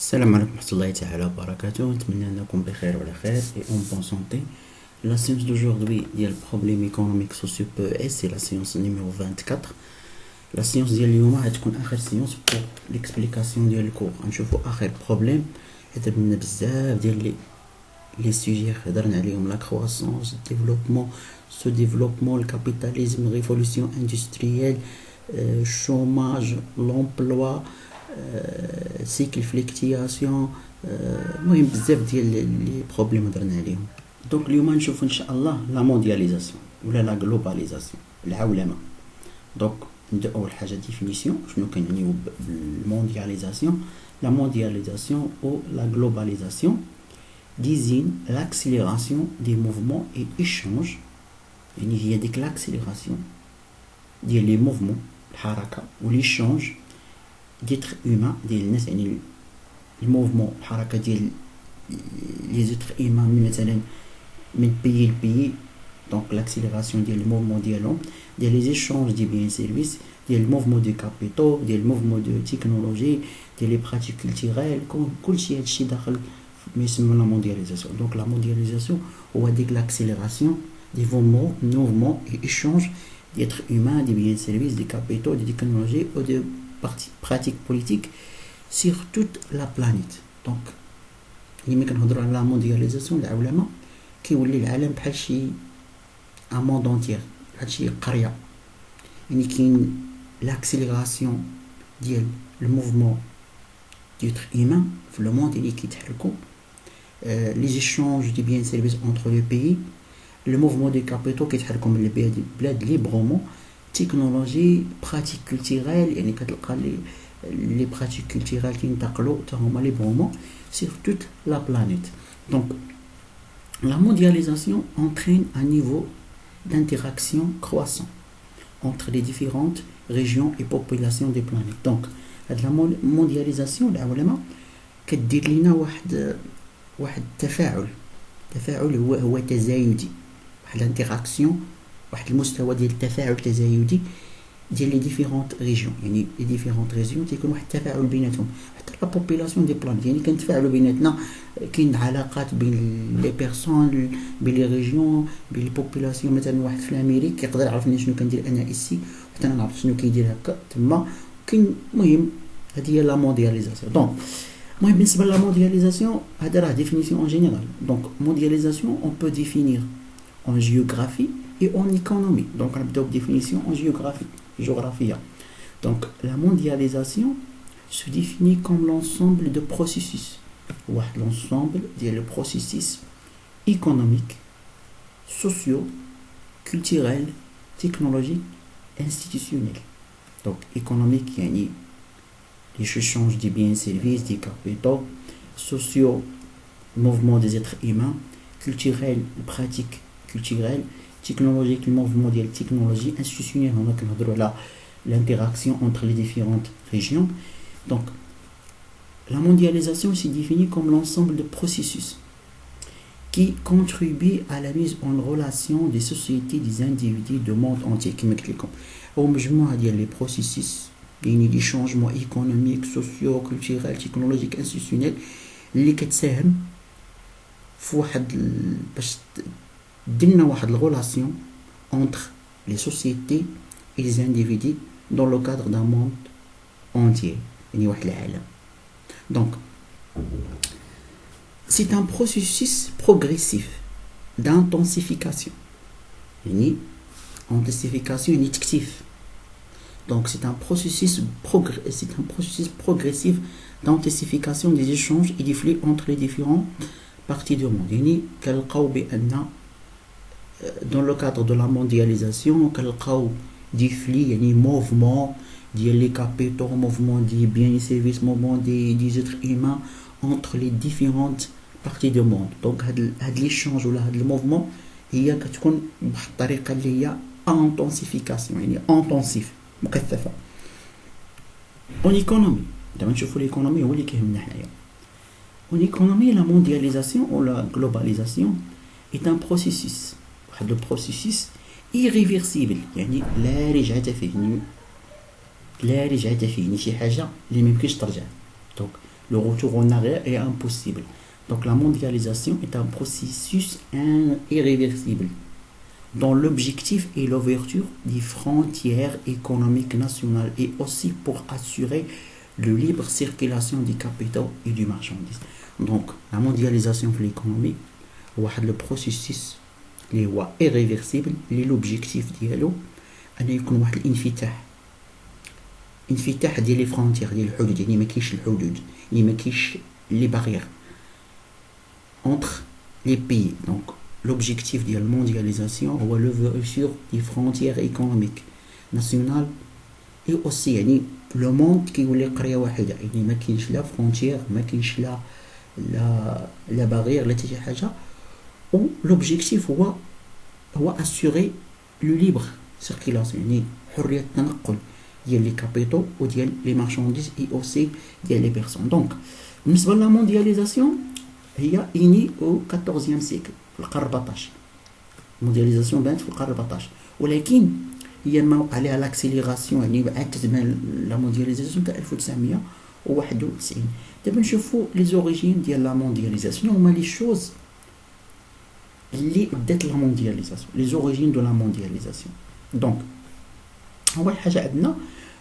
السلام عليكم ورحمة الله تعالى وبركاته. نتمنى أنكم بخير وعلى خير et en bonne santé. La séance d'aujourd'hui ديال problème économique socio PES c'est la séance numéro 24. La séance ديال اليوم غتكون آخر séance pour l'explication ديال الكور. غنشوفو آخر problème حيت درنا بزاف ديال لي سوجي هضرنا عليهم la croissance, le développement, sous-développement, le capitalisme, révolution industrielle, chômage, l'emploi, cycle fluctuation, المهم بزاف ديال لي بروبليم هضرنا عليهم. دونك اليوم نشوفوا ان شاء الله لا موندياليزاسيون ولا لا غلوباليزاسيون، العولمه. دونك نبدا اول حاجه ديفينيسيون شنو كنعنيو بالموندياليزاسيون. La mondialisation ou la globalisation désigne l'accélération des mouvements et échanges. يعني هي ديك l'accélération ديال لي موفمون الحركه والإيشانج d'être humain ديال الناس، يعني الموفمون الحركه ديال لي زيتر humains من مثلا من بيي لبيي. دونك l'accélération ديال الموفمون ديالهم ديال لي échanges دي بيان سيرفيس ديال الموفمون دو كابيتو ديال الموفمون دو تكنولوجي ديال لي براتيك كولتوريل. كلشي هادشي داخل ما يسمى لا موندياليزاسيون. دونك لا موندياليزاسيون هو ديك l'accélération des mouvements et échanges d'êtres humains, des biens de services, des capitaux, des technologies ou des pratiques politiques sur toute la planète. Donc, ملي كنهضروا على لا موندياليزاسيون العولمه كيولي العالم بحال شي ان موند اونتيير، بحال شي قريه. يعني كاين لاكسيليراسيون ديال الموفمون ديال ايمان في لو موند اللي كيتحركوا، لي زيشونج دي بيان سيرفيس اونتر لي بيي، لو موفمون دي كابيتو كيتحركوا من البلاد ليبرومون، تكنولوجي، براتيك كولتوريل، يعني كتلقى لي براتيك كولتوريل كينتقلوا حتى هما ليبرومون sur toute la planète. Donc, la mondialisation entraîne un niveau d'interaction croissant entre les différentes régions et populations des planètes. Donc, la mondialisation العولمة كدير لنا واحد التفاعل هو تزايدي، واحد الانتراكسيون، واحد المستوى ديال التفاعل تزايدي ديال لي ديفيرونت ريجيون. يعني لي ديفيرونت ريجيون تيكون واحد التفاعل بيناتهم، حتى لا بوبولاسيون دي بلانيت يعني كنتفاعلوا بيناتنا، كاين علاقات بين لي بيرسون، بين لي ريجيون، بين لي بوبولاسيون. مثلا واحد في الامريك يقدر يعرفني شنو كندير انا ايسي، حتى انا نعرف شنو كيدير هكا تما. كاين المهم هذه هي لا موندياليزاسيون. دونك المهم بالنسبه لا موندياليزاسيون هذا راه ديفينيسيون اون جينيرال. دونك موندياليزاسيون اون بو ديفينير en géographie et en économie. Donc, on a une définition en géographie. Donc, la mondialisation se définit comme l'ensemble de processus. L'ensemble des processus économiques, sociaux, culturels, technologiques, institutionnels. Donc, économique, il y a les échanges des biens et services, des capitaux, sociaux, mouvement des êtres humains, culturels, pratiques culturel, technologique, le mouvement de la technologie, institutionnelle, on a l'interaction entre les différentes régions. Donc, la mondialisation se définit comme l'ensemble de processus qui contribuent à la mise en relation des sociétés, des individus, du monde entier. Au مجموعة ديال les processus يعني les changements économiques, sociaux, culturels, technologiques, institutionnels اللي كتساهم في واحد باش ديرنا واحد الغولاسيون entre les sociétés et les individus dans le cadre d'un monde entier، يعني واحد العالم. Donc c'est un processus progressif d'intensification، يعني intensification يعني تكثيف. Donc c'est un processus progressif d'intensification des échanges et des flux entre les différentes parties du monde. يعني كنلقاو بأن dans le cadre de la mondialisation كنلقاو دي فلي يعني موفمون ديال لي كابيتو، موفمون دي بيان سيرفيس، موفمون دي زيتر هيومان entre les différentes parties du monde. دونك هاد ليشونج ولا هاد الموفمون هي كتكون بواحد الطريقه اللي هي انتونسيفيكاسيون، يعني انتونسيف مكثفه. اون ايكونومي دابا نشوفوا ليكونومي هو اللي كيهمنا حنايا. اون ايكونومي لا موندياليزاسيون ou la globalisation est un processus، واحد لو بروسيسيس irréversible، يعني لا رجعة فيه، يعني شي حاجة اللي ما يمكنش ترجع. دونك le retour en arrière est impossible. Donc la mondialisation est un processus irréversible dont l'objectif est l'ouverture des frontières économiques nationales et aussi pour assurer le libre circulation des capitaux et du marchandise. Donc la mondialisation de l'économie est le processus اللي هو irréversible اللي l'objectif ديالو أن يكون واحد الانفتاح ديال لي فرونتيير ديال الحدود، يعني ما كاينش الحدود، يعني ما كاينش لي بارير entre les pays. Donc l'objectif de la mondialisation هو l'ouverture des frontières économiques nationales et aussi يعني لو موند كيولي قريه واحده، يعني ما كاينش لا فرونتيير، ما كاينش لا بارير لا حتى شي حاجه. و l'objectif هو assurer le libre circulation، يعني حريه التنقل ديال لي كابيتو وديال لي مارشانديز اي اوسي ديال لي بيرسون. دونك بالنسبه لا موندياليزاسيون هي اني او 14 سيكل في القرن 14. الموندياليزاسيون بانت في القرن 14 ولكن هي ما وقع عليها لاكسيليراسيون، يعني عاد تتبان لا موندياليزاسيون تاع 1991. دابا نشوفوا لي زوريجين ديال لا موندياليزاسيون هما لي شوز اللي دات لا موندياليزاسيون، لي زوريجين دو لا موندياليزاسيون. دونك اول حاجه عندنا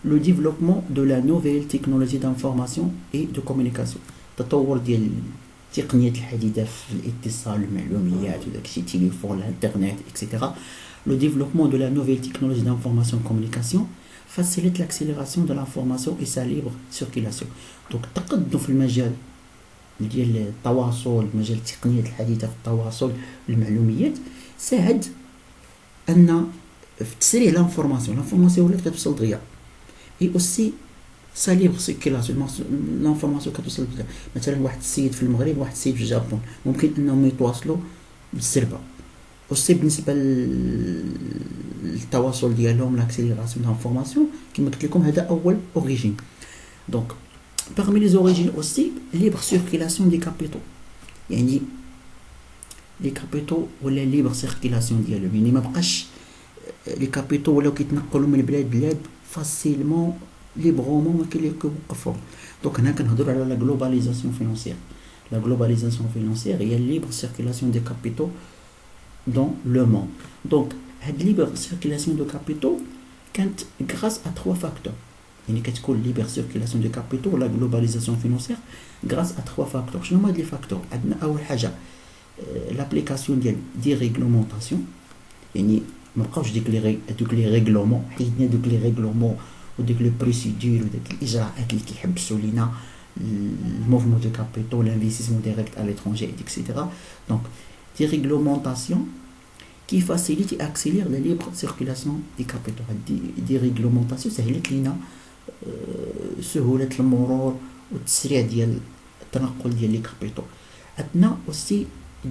لو ديفلوبمون دو لا نوفيل تكنولوجي دانفورماسيون اي دو كومونيكاسيون، التطور ديال التقنيات الحديثه في الاتصال المعلوميات وداكشي التليفون الانترنت اكسيتيرا. Le développement de la nouvelle technologie d'information et communication facilite l'accélération de l'information et sa libre circulation. Donc التقدم في المجال ديال التواصل، مجال التقنيات الحديثه في التواصل المعلوميات ساعد ان في تسريع لانفورماسيون ولات كتوصل دغيا اي اوسي سا ليبر سيركيلاسيون، لانفورماسيون كتوصل دغيا. مثلا واحد السيد في المغرب واحد السيد في اليابان ممكن انهم يتواصلوا بالسربه. اوسي بالنسبه للتواصل ديالهم لاكسيليراسيون دانفورماسيون كما قلت لكم هذا اول اوريجين. دونك parmi les origines aussi libre circulation des capitaux، يعني لي كابيتو ولا ليبر سيركيلاسيون ديالهم، يعني ما بقاش لي كابيتو ولاو كيتنقلوا من بلاد فاسيلمون ليبرومون، ما كاين اللي كيوقفهم. دونك هنا كنهضروا على لا غلوباليزاسيون فينانسيير. لا غلوباليزاسيون فينانسيير هي ليبر سيركيلاسيون دي كابيتو dans le monde. Donc cette libre circulation de capitaux كانت grâce à 3 facteurs. يعني كتكون libre circulation de capitaux la globalisation financière grâce à 3 facteurs. شنو هما هاد لي فاكتور؟ عندنا اول حاجه l'application ديال دي ريغلومونطاسيون، يعني ما بقاوش دوك لي ريغلومون، حيدنا دوك لي ريغلومون وديك لي بروسيدور وداك الاجراءات اللي كيحبسوا لينا الموفمون دو كابيتو، l'investissement direct à l'étranger etc. Donc des réglementations qui facilitent et accélèrent la libre circulation des capitaux. des réglementations سهلت لنا سهولة المرور والتسريع ديال التنقل ديال لي كابيتو. عندنا aussi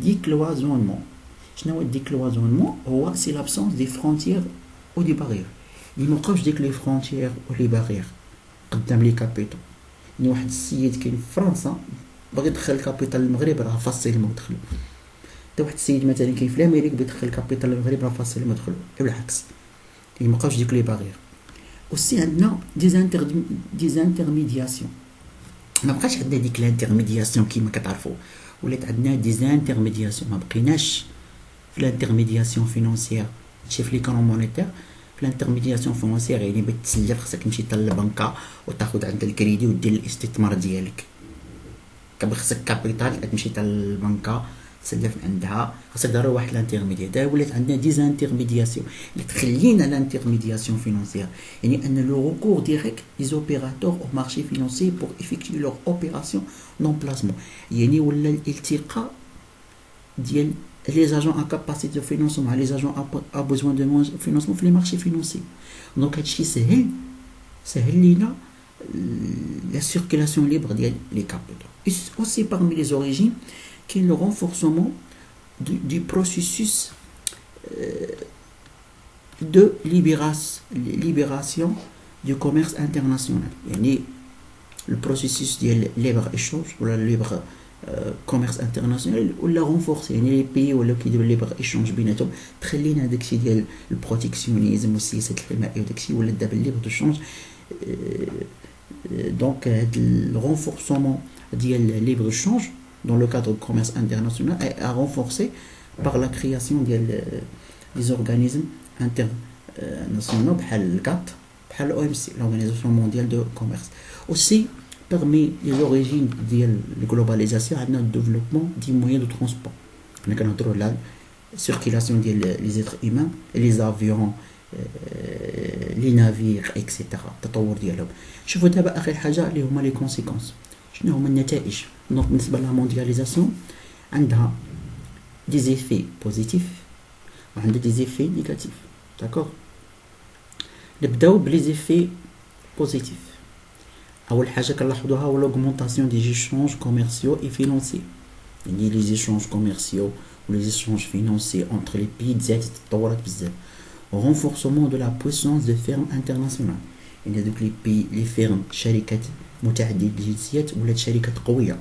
décloisonnement. شنو هو الديكلوازونمون؟ هو سي لابسونس دي فرونتيير و دي بارير، اللي مابقاوش ديك لي فرونتيير و لي بارير قدام لي كابيتو. يعني واحد السيد كاين في فرنسا باغي يدخل الكابيتال للمغرب راه فاسيلمون يدخلو، واحد السيد مثلا كاين في الامريك بيدخل كابيتال المغرب راه فاصل ما يدخلوا، بالعكس يعني ما بقاوش ديك لي بارير. وسي عندنا ديزانترميدياسيون، ما بقاش عندنا ديك الانترميدياسيون كيما كتعرفوا، ولات عندنا ديزانترميدياسيون. ما بقيناش في الانترميدياسيون فينانسيير تمشي في ليكونوم مونيتير. في الانترميدياسيون فينانسيير يعني باش تسلف خصك تمشي حتى للبنكه وتاخذ عند الكريدي ودير الاستثمار ديالك. خصك كابيتال تمشي حتى للبنكه تسلف عندها، خاصك دار واحد لانترميديا. دا ولات عندنا ديزانترميدياسيون اللي تخلينا لانترميدياسيون فينانسيير، يعني ان لو ريكور ديريكت لي اوبيراتور او مارشي فينانسيي بور افيكتوي لور اوبيراسيون نون بلاسمون، يعني ولا الالتقاء ديال لي زاجون ا كاباسيتي دو فينانسمون مع لي زاجون ا بوزوان دو فينانسمون في لي مارشي فينانسيي. دونك هادشي سهل لينا la circulation libre ديال لي كابيتال. aussi parmi les origines qui est le renforcement du processus de libération du commerce international. يعني le processus ديال libre échange ولا libre commerce international ولا renforcer، يعني les pays ولا كيديروا libre échange بيناتهم تخلينا داكشي ديال البروتيكسيونيزم والسياسات الحمائيه وداكشي ولا دابا libre échange. Donc le renforcement ديال libre échange dans le cadre du commerce international est à renforcer par la création des organismes internationaux بحال le GATT بحال l'OMC, l'Organisation mondiale de commerce. Aussi, parmi les origines de la globalisation, on a le développement des moyens de transport. On a la circulation des êtres humains, les avions, les navires, etc. التطور ديالهم. شوفوا دابا آخر حاجة اللي هما les conséquences. شنو هما النتائج؟ دونك بالنسبة لا mondialisation عندها des effets positifs وعندها des effets négatifs. D'accord? نبداو بلي effets positifs. أول حاجة كنلاحظوها هو l'augmentation des échanges commerciaux et financiers. يعني les échanges commerciaux ou les échanges financiers entre les pays تزاد تطورت بزاف. renforcement de la puissance des firmes internationales. يعني هذوك les pays les firmes شركات متعددة الجنسيات ولات شركات قوية.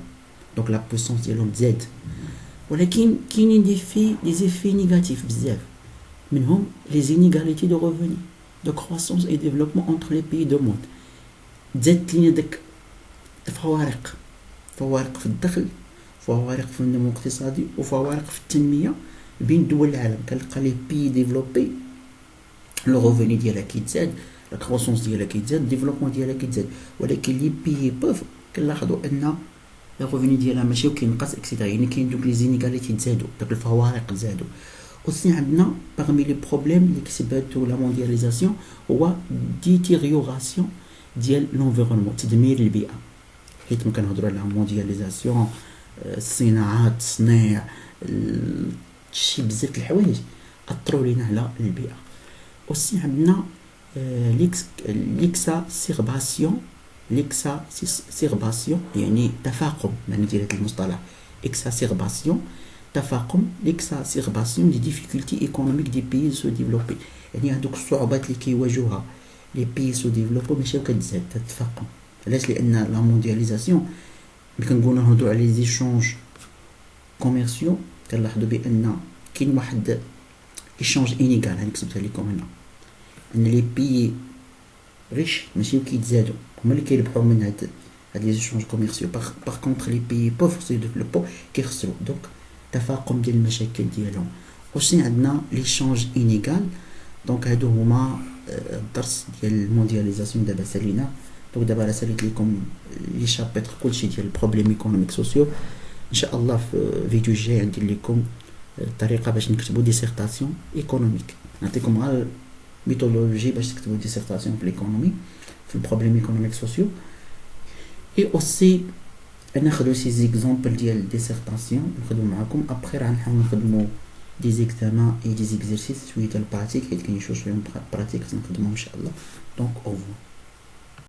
دونك لا puissance ديالهم تزاد. ولكن كاينين des effets négatifs بزاف. منهم les inégalités de revenus, de croissance et développement entre les pays du monde. تزادت لينا داك الفوارق في الدخل, فوارق في النمو الاقتصادي وفوارق في التنمية بين دول العالم. كنلقى لي بي ديفلوبي لو ريفوني ديالها كيتزاد, لا كروسونس ديالها كيتزاد, الديفلوبمون ديالها كيتزاد. ولكن لي بي بوف كنلاحظوا ان لا ريفوني ديالها ماشي وكينقص اكسيتيرا. يعني كاين دوك لي زينيغاليتي تزادوا, داك الفوارق تزادوا. aussi عندنا parmi les problèmes اللي كسباتو لا موندياليزاسيون هو ديتيريوراسيون ديال لونفيرونمون, تدمير البيئه. حيت ما كنهضروا على موندياليزاسيون الصناعات, التصنيع, شي بزاف الحوايج اثروا لينا على البيئه. aussi عندنا l'exacerbation يعني تفاقم, معنى ديال هذا المصطلح exacerbation تفاقم l'exacerbation des difficultés économiques des pays sous-développés. يعني هذوك الصعوبات اللي كيواجهوها لي بي سو ديفلوبو ماشي كتزاد تتفاقم. علاش؟ لان لا موندياليزاسيون ملي كنقولوا نهضروا على لي زيشونج كوميرسيو كنلاحظوا بان كاين واحد ايشونج انيغال. هاني كتبتها لكم هنا, ان لي بي ريش ماشي كيتزادوا, هما اللي كيربحوا من هاد لي زيشونج كوميرسيو. باغ كونطخ لي بي بوفر سو ديفلوبو كيخسروا. دونك تفاقم ديال المشاكل ديالهم. وشي عندنا ليشونج انيغال. دونك هادو هما الدرس ديال الموندياليزاسيون دابا سالينا. دونك دابا راه ساليت لكم لي شابيتر كلشي ديال البروبليم ايكونوميك سوسيو. ان شاء الله في الفيديو الجاي ندير لكم الطريقه باش نكتبوا ديسيرتاسيون ايكونوميك. نعطيكم غير ميثودولوجي باش تكتبوا ديسيرتاسيون في ليكونومي في البروبليم ايكونوميك سوسيو. اي اوسي ناخذوا سي زيكزامبل ديال ديسيرتاسيون نخدموا معكم. ابخي راه نحاولوا نخدموا دي زيكزامان اي دي زيكزيرسيس شويه ديال البراتيك, حيت كاين شويه براتيك خصنا نخدموهم ان شاء الله. دونك اوفو.